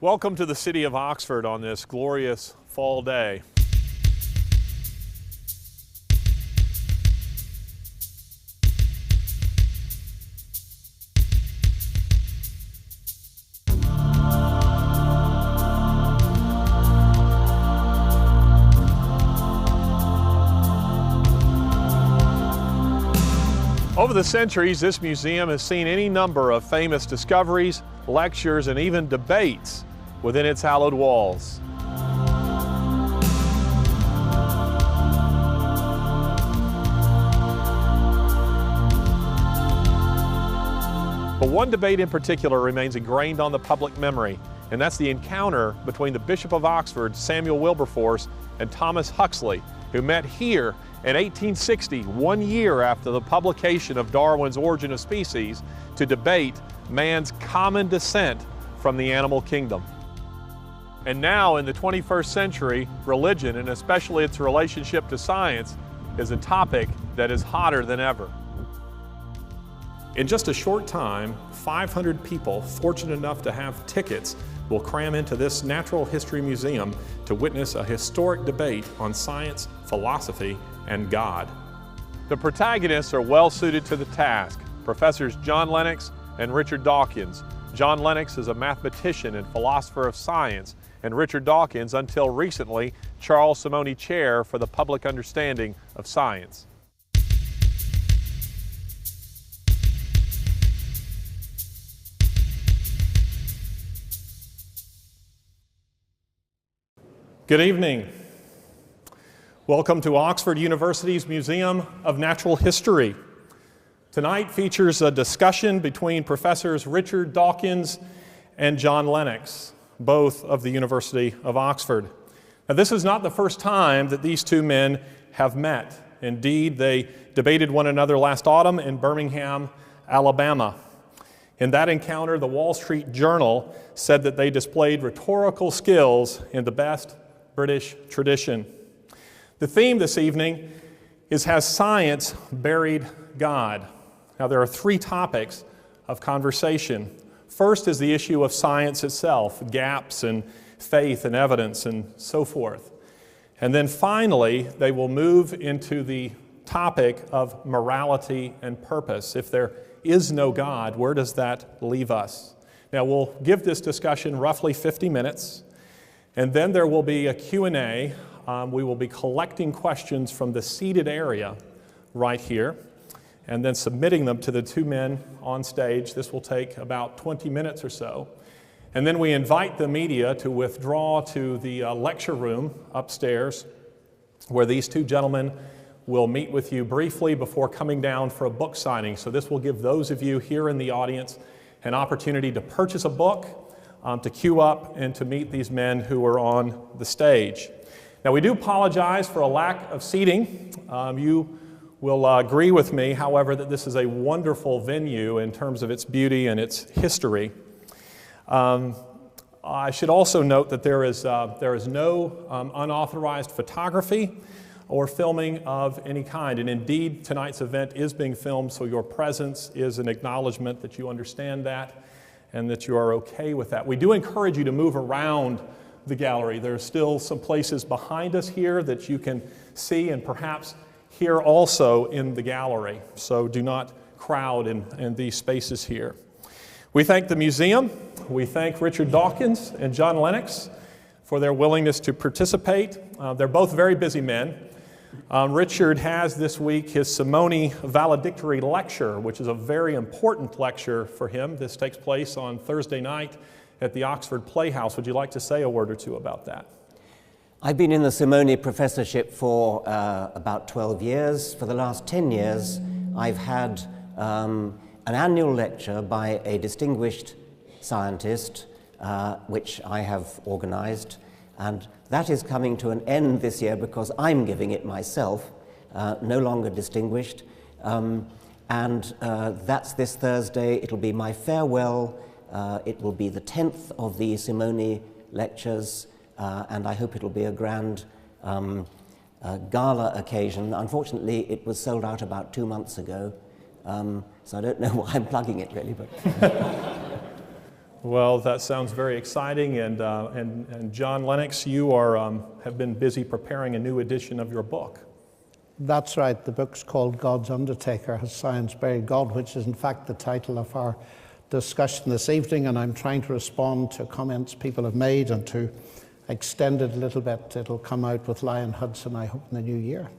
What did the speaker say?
Welcome to the city of Oxford on this glorious fall day. Over the centuries, this museum has seen any number of famous discoveries, lectures, and even debates within its hallowed walls. But one debate in particular remains ingrained on the public memory, and that's the encounter between the Bishop of Oxford, Samuel Wilberforcea, and Thomas Huxley, who met here in 1860, 1 year after the publication of Darwin's Origin of Species, to debate man's common descent from the animal kingdom. And now in the 21st century, religion, and especially its relationship to science, is a topic that is hotter than ever. In just a short time, 500 people fortunate enough to have tickets will cram into this natural history museum to witness a historic debate on science, philosophy, and God. The protagonists are well suited to the task, Professors John Lennox and Richard Dawkins. John Lennox is a mathematician and philosopher of science, and Richard Dawkins, until recently, Charles Simonyi Chair for the Public Understanding of Science. Good evening. Welcome to Oxford University's Museum of Natural History. Tonight features a discussion between Professors Richard Dawkins and John Lennox, both of the University of Oxford. Now, this is not the first time that these two men have met. Indeed, they debated one another last autumn in Birmingham, Alabama. In that encounter, the Wall Street Journal said that they displayed rhetorical skills in the best British tradition. The theme this evening is Has Science Buried God? Now, there are three topics of conversation. First is the issue of science itself, gaps in faith and evidence and so forth. And then finally, they will move into the topic of morality and purpose. If there is no God, where does that leave us? Now, we'll give this discussion roughly 50 minutes. And then there will be a Q&A. We will be collecting questions from the seated area right here and then submitting them to the two men on stage. This will take about 20 minutes or so. And then we invite the media to withdraw to the lecture room upstairs, where these two gentlemen will meet with you briefly before coming down for a book signing. So this will give those of you here in the audience an opportunity to purchase a book, to queue up and to meet these men who are on the stage. Now, we do apologize for a lack of seating. You will agree with me, however, that this is a wonderful venue in terms of its beauty and its history. I should also note that there is no unauthorized photography or filming of any kind. And indeed, tonight's event is being filmed, so your presence is an acknowledgement that you understand that and that you are okay with that. We do encourage you to move around the gallery. There are still some places behind us here that you can see and perhaps hear also in the gallery. So do not crowd in these spaces here. We thank the museum. We thank Richard Dawkins and John Lennox for their willingness to participate. They're both very busy men. Richard has this week his Simonyi valedictory lecture, which is a very important lecture for him. This takes place on Thursday night at the Oxford Playhouse. Would you like to say a word or two about that? I've been in the Simonyi professorship for about 12 years. For the last 10 years, I've had an annual lecture by a distinguished scientist, which I have organized, and that is coming to an end this year because I'm giving it myself, no longer distinguished. That's this Thursday. It'll be my farewell. It will be the 10th of the Simonyi lectures, and I hope it'll be a grand gala occasion. Unfortunately, it was sold out about 2 months ago, so I don't know why I'm plugging it really. But Well, that sounds very exciting, and John Lennox, you have been busy preparing a new edition of your book. That's right. The book's called God's Undertaker, Has Science Buried God?, which is in fact the title of our discussion this evening, and I'm trying to respond to comments people have made and to extend it a little bit. It'll come out with Lion Hudson, I hope, in the new year.